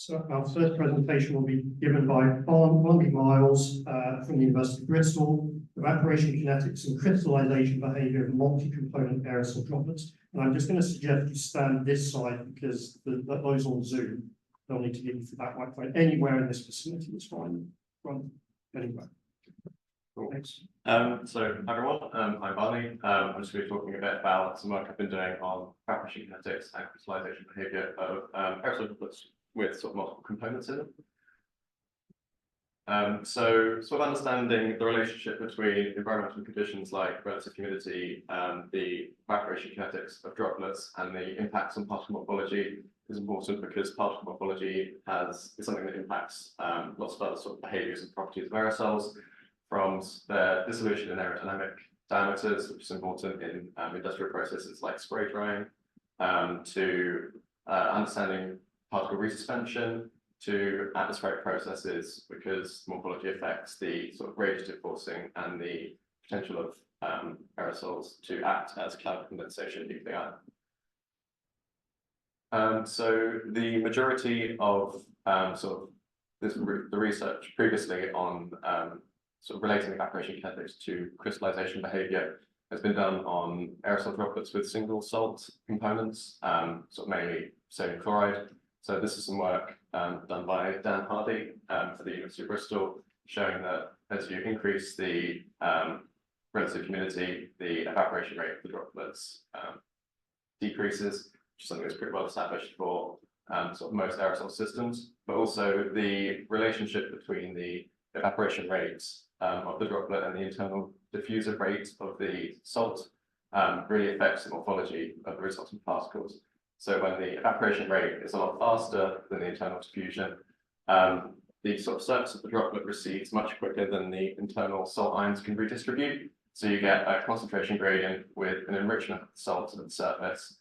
So our first presentation will be given by Barnaby Miles from the University of Bristol, evaporation kinetics and crystallization behavior of multi-component aerosol droplets. And I'm just going to suggest you stand this side because those on Zoom don't need to give you that microphone. Anywhere in this facility is fine. From anywhere. Cool. Thanks. So everyone, I'm Barney. I'm just going to be talking a bit about some work I've been doing on evaporation kinetics and crystallization behavior of aerosol droplets with sort of multiple components in them. So sort of understanding the relationship between environmental conditions like relative humidity, the evaporation kinetics of droplets, and the impacts on particle morphology is important because particle morphology is something that impacts lots of other sort of behaviors and properties of aerosols, from their dissolution in aerodynamic diameters, which is important in industrial processes like spray drying, to understanding particle resuspension, to atmospheric processes, because morphology affects the sort of radiative forcing and the potential of aerosols to act as cloud condensation nuclei. So the majority of the research previously on sort of relating evaporation kinetics to crystallization behavior has been done on aerosol droplets with single salt components, sort of mainly sodium chloride. So this is some work done by Dan Hardy for the University of Bristol, showing that as you increase the relative humidity, the evaporation rate of the droplets decreases, which is something that's pretty well established for sort of most aerosol systems, but also the relationship between the evaporation rates of the droplet and the internal diffusive rate of the salt really affects the morphology of the resultant particles. So when the evaporation rate is a lot faster than the internal diffusion, the sort of surface of the droplet recedes much quicker than the internal salt ions can redistribute. So you get a concentration gradient with an enrichment of the salt at the surface.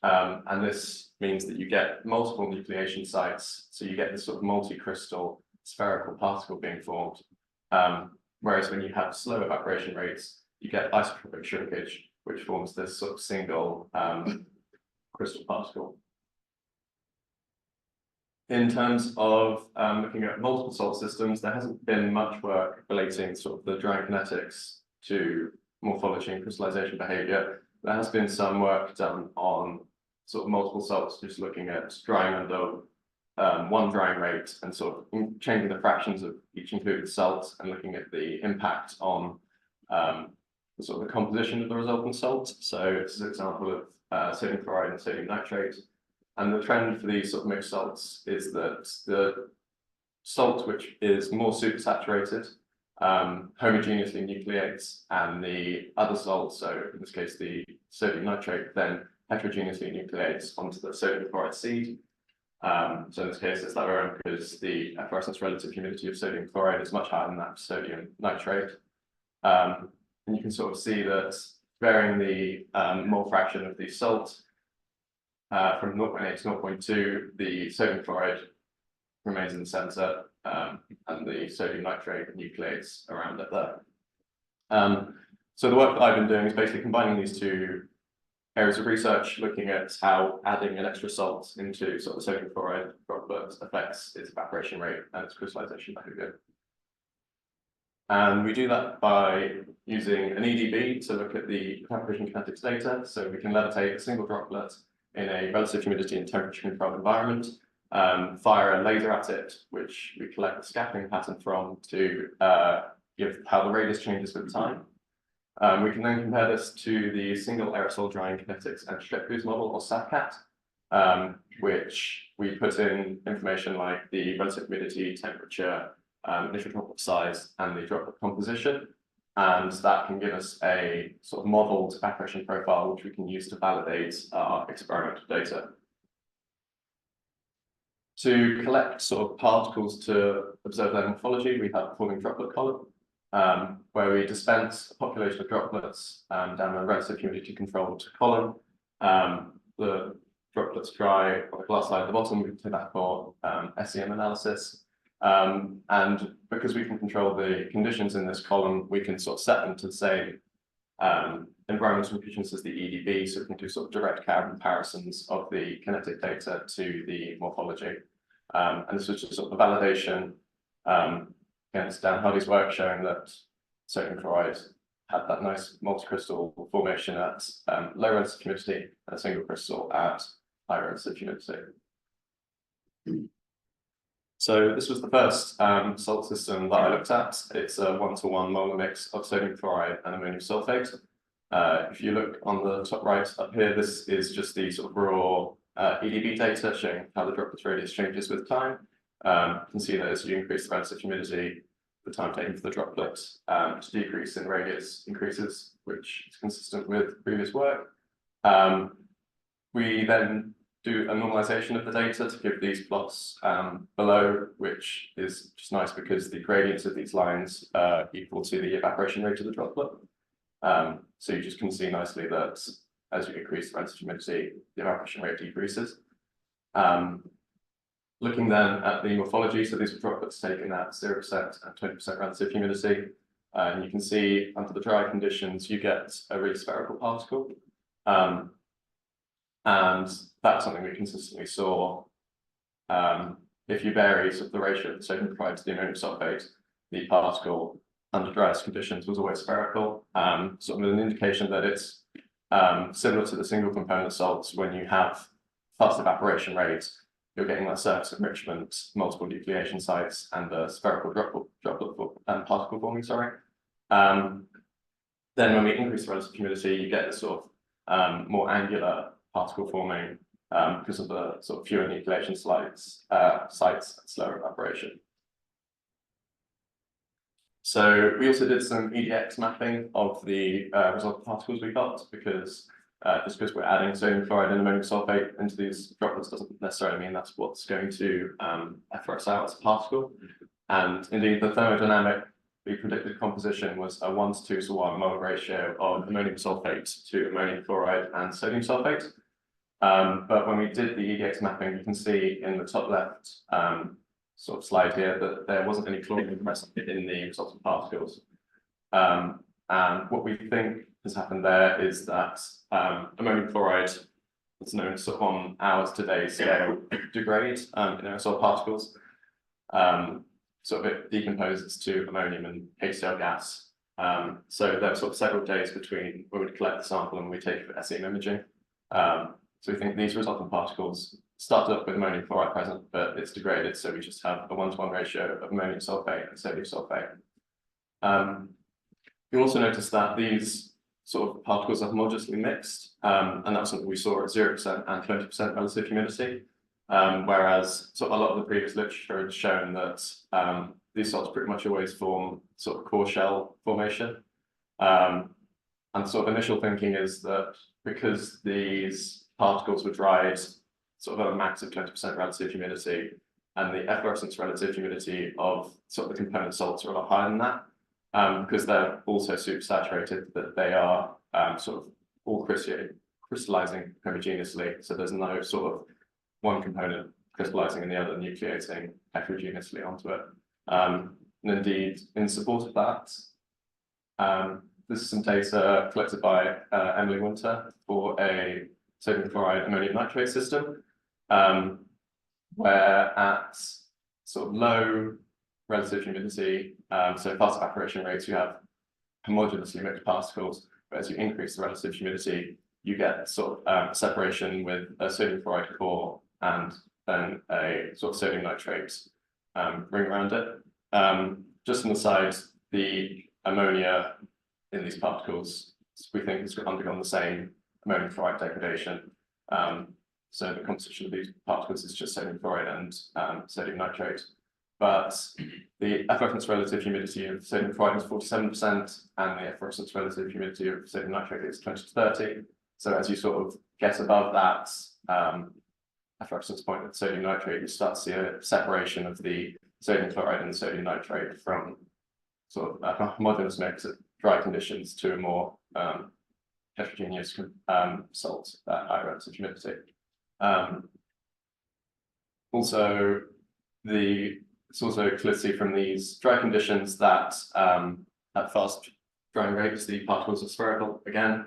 And this means that you get multiple nucleation sites. So you get this sort of multi-crystal spherical particle being formed. Whereas when you have slow evaporation rates, you get isotropic shrinkage, which forms this sort of single crystal particle. In terms of looking at multiple salt systems, there hasn't been much work relating sort of the drying kinetics to morphology and crystallization behavior. There has been some work done on sort of multiple salts, just looking at drying under one drying rate and sort of changing the fractions of each included salt and looking at the impact on the sort of the composition of the resultant salt. So this is an example of sodium chloride and sodium nitrate. And the trend for these sort of mixed salts is that the salt which is more supersaturated homogeneously nucleates, and the other salt, so in this case the sodium nitrate, then heterogeneously nucleates onto the sodium chloride seed. So in this case it's that way because the efflorescence relative humidity of sodium chloride is much higher than that of sodium nitrate. And you can sort of see that varying the mole fraction of the salt from 0.8 to 0.2, the sodium chloride remains in the center, and the sodium nitrate nucleates around it there. So the work that I've been doing is basically combining these two areas of research, looking at how adding an extra salt into sort of sodium chloride droplet affects its evaporation rate and its crystallization behavior. And we do that by using an EDB to look at the evaporation kinetics data. So we can levitate a single droplet in a relative humidity and temperature controlled environment, fire a laser at it, which we collect the scattering pattern from to give how the radius changes with time. We can then compare this to the single aerosol drying kinetics and strip boost model, or SAFCAT, which we put in information like the relative humidity, temperature, initial droplet size, and the droplet composition. And that can give us a sort of modeled evaporation profile, which we can use to validate our experimental data. To collect sort of particles to observe their morphology, we have a forming droplet column, where we dispense a population of droplets down a relative humidity controlled column. The droplets dry on the glass slide at the bottom. We can take that for SEM analysis. And because we can control the conditions in this column, we can sort of set them to the same environmental conditions as the EDB, so we can do sort of direct comparisons of the kinetic data to the morphology. And this was just sort of a validation against Dan Hardy's work showing that sodium chloride had that nice multi-crystal formation at low relative humidity and a single crystal at high relative humidity. So this was the first salt system that I looked at. It's a 1-to-1 molar mix of sodium chloride and ammonium sulfate. If you look on the top right up here, this is just the sort of raw EDB data showing how the droplet radius changes with time. You can see that as you increase the relative humidity, the time taken for the droplet to decrease in radius increases, which is consistent with previous work. We then do a normalization of the data to give these plots below, which is just nice because the gradients of these lines are equal to the evaporation rate of the droplet. So you just can see nicely that as you increase the relative humidity, the evaporation rate decreases. Looking then at the morphology, so these are droplets taken at 0% and 20% relative humidity. And you can see under the dry conditions, you get a really spherical particle. And that's something we consistently saw. If you vary sort of the ratio of the sodium chloride to the ammonium sulfate, the particle under driest conditions was always spherical, sort of an indication that it's similar to the single component salts. When you have fast evaporation rates, you're getting that surface enrichment, multiple nucleation sites, and the spherical droplet particle forming, sorry. Then when we increase the relative humidity, you get this sort of more angular particle forming because of the sort of fewer nucleation sites and slower evaporation. So we also did some EDX mapping of the resultant particles we got, because just because we're adding sodium chloride and ammonium sulfate into these droplets doesn't necessarily mean that's what's going to FRS out as a particle. And indeed, the thermodynamic, the predicted composition was a 1-to-2-to-1 molar ratio of ammonium sulfate to ammonium chloride and sodium sulfate. But when we did the EDX mapping, you can see in the top left sort of slide here that there wasn't any chlorine present in the resultant particles. And what we think has happened there is that ammonium chloride, it's known sort of on hours to days scale, degrade in aerosol particles. Sort of it decomposes to ammonium and HCl gas. So there are sort of several days between when we collect the sample and we take it for SEM imaging. So we think these resultant particles started up with ammonium chloride present, but it's degraded, so we just have a 1-to-1 ratio of ammonium sulfate and sodium sulfate. You also notice that these sort of particles are homogeneously mixed, and that's something we saw at 0% and 20% relative humidity. Whereas sort of a lot of the previous literature has shown that these salts pretty much always form sort of core shell formation. And sort of initial thinking is that because these particles were dried sort of at a max of 20% relative humidity, and the efflorescence relative humidity of sort of the component salts are a lot higher than that, because they're also supersaturated, that they are sort of all crystallizing homogeneously. So there's no sort of one component crystallizing and the other nucleating heterogeneously onto it. And indeed, in support of that, this is some data collected by Emily Winter for a sodium chloride ammonium nitrate system, where at sort of low relative humidity, so fast evaporation rates, you have homogeneously mixed particles, but as you increase the relative humidity, you get sort of separation with a sodium chloride core and then a sort of sodium nitrate ring around it. Just on the side, the ammonia in these particles, we think has undergone the same ammonium chloride degradation. So the composition of these particles is just sodium chloride and sodium nitrate. But the efflorescence relative humidity of sodium chloride is 47%, and the efflorescence relative humidity of sodium nitrate is 20 to 30. So as you sort of get above that efflorescence point with sodium nitrate, you start to see a separation of the sodium chloride and the sodium nitrate from sort of a homogeneous mix at dry conditions to a more heterogeneous salt at high relative humidity. Also, it's also clear to see from these dry conditions that at fast drying rates, the particles are spherical again,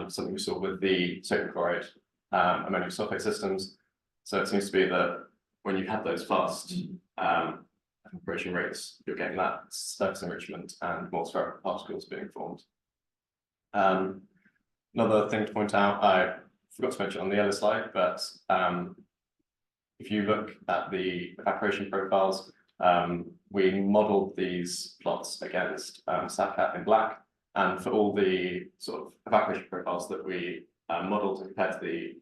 something we saw with the sodium chloride ammonium sulfate systems. So it seems to be that when you have those fast evaporation rates, you're getting that surface enrichment and more spherical particles being formed. Another thing to point out, I forgot to mention on the other slide, but if you look at the evaporation profiles, we modeled these plots against SAPCAT in black, and for all the sort of evaporation profiles that we modeled compared to the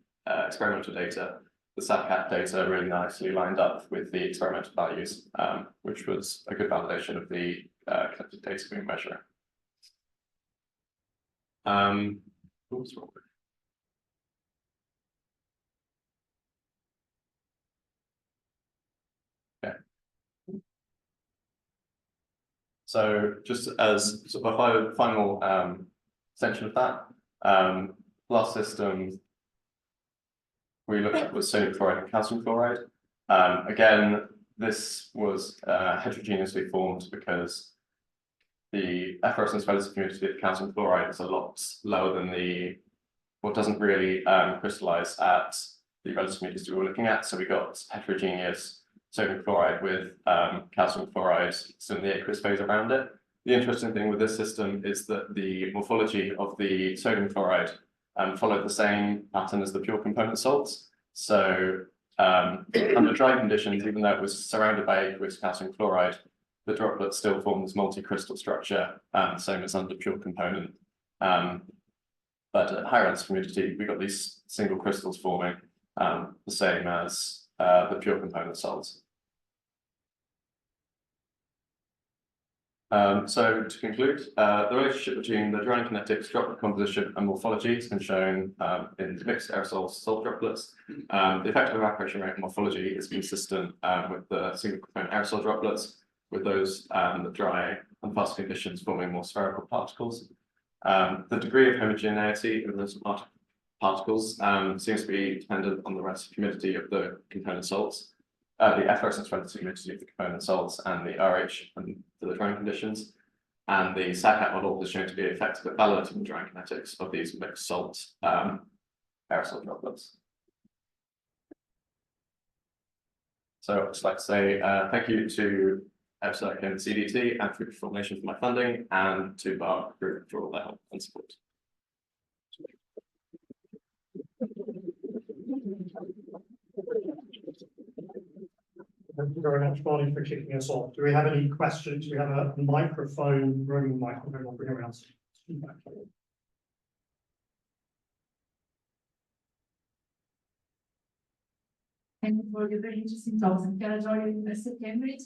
experimental data, the SAPCAT data really nicely lined up with the experimental values, which was a good validation of the collected data we measure. Oops, wrong. Okay. So just as sort of a final extension of that, last system we looked at was sodium chloride and calcium chloride. Again, this was heterogeneously formed because the efflorescence relative humidity of calcium chloride is a lot lower than what doesn't really crystallize at the relative humidity we were looking at. So we got heterogeneous sodium chloride with calcium chloride still in the aqueous phase around it. The interesting thing with this system is that the morphology of the sodium chloride followed the same pattern as the pure component salts. So under dry conditions, even though it was surrounded by aqueous calcium chloride, the droplet still formed this multi-crystal structure, same as under pure component. But at higher relative humidity, we got these single crystals forming, the same as the pure component salts. So to conclude, the relationship between the drying kinetics, droplet composition, and morphology has been shown in mixed aerosol salt droplets. The effect of evaporation rate and morphology is consistent with the single component aerosol droplets, with those that dry on fast conditions forming more spherical particles. The degree of homogeneity of those particles seems to be dependent on the relative humidity of the component salts, the efflorescence relative humidity of the component salts, and the RH and the drying conditions. And the SACAT model is shown to be effective at validating the drying kinetics of these mixed salt aerosol droplets. So I'd just like to say thank you to EFSAC and CDT and Food Formation for my funding, and to Bar Group for all their help and support. Thank you very much, Barney, for kicking us off. Do we have any questions? We have a microphone, roaming microphone, I'll bring around. Thank you for the very interesting talks. I'm Chiara Joy, University of Cambridge.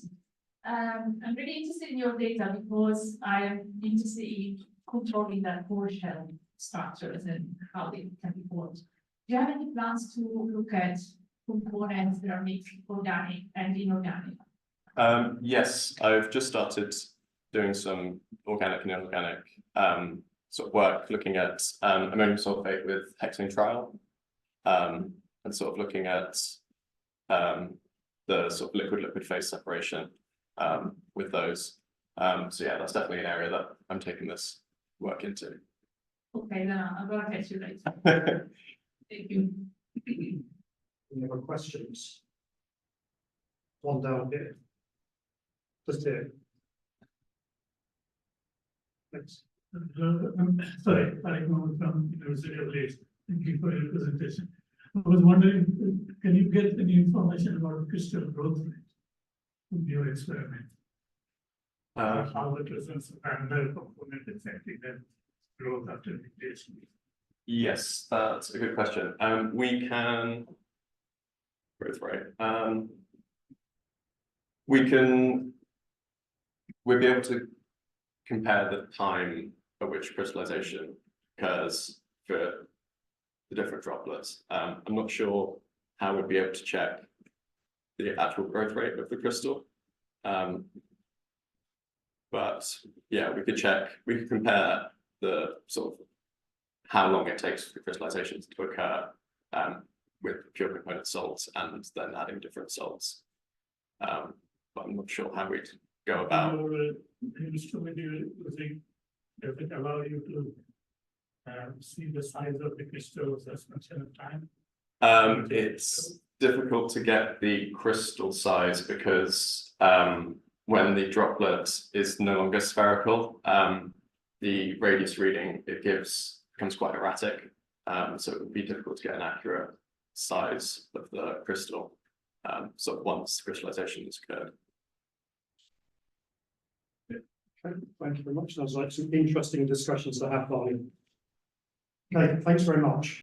I'm really interested in your data because I'm interested in controlling the core shell structures and how they can be formed. Do you have any plans to look at components that are mixed organic and inorganic? Yes, I've just started doing some organic and inorganic sort of work, looking at ammonium sulfate with hexane trial, and sort of looking at the sort of liquid-liquid phase separation with those. So yeah, that's definitely an area that I'm taking this work into. Okay, then I'm gonna catch you later. Thank you. Any other questions? One down here. Just here. Thanks. Sorry, Tariq Mohammed from University of Leeds. Thank you for your presentation. I was wondering, can you get any information about crystal growth rate from your experiment? How it results and the component affecting the growth after mutation? Yes, that's a good question. We can growth rate. We'll be able to compare the time at which crystallization occurs for the different droplets. I'm not sure how we'd be able to check the actual growth rate of the crystal. But yeah, we could compare the sort of how long it takes for the crystallization to occur with pure component salts and then adding different salts. But I'm not sure how we'd go about. Your instrument you're using, does it allow you to see the size of the crystals as a function of time? difficult to get the crystal size because when the droplet is no longer spherical, the radius reading it gives becomes quite erratic. So it would be difficult to get an accurate size of the crystal sort of once crystallization has occurred. Okay, thank you very much. Sounds like some interesting discussions to have, Barney. Okay, thanks very much.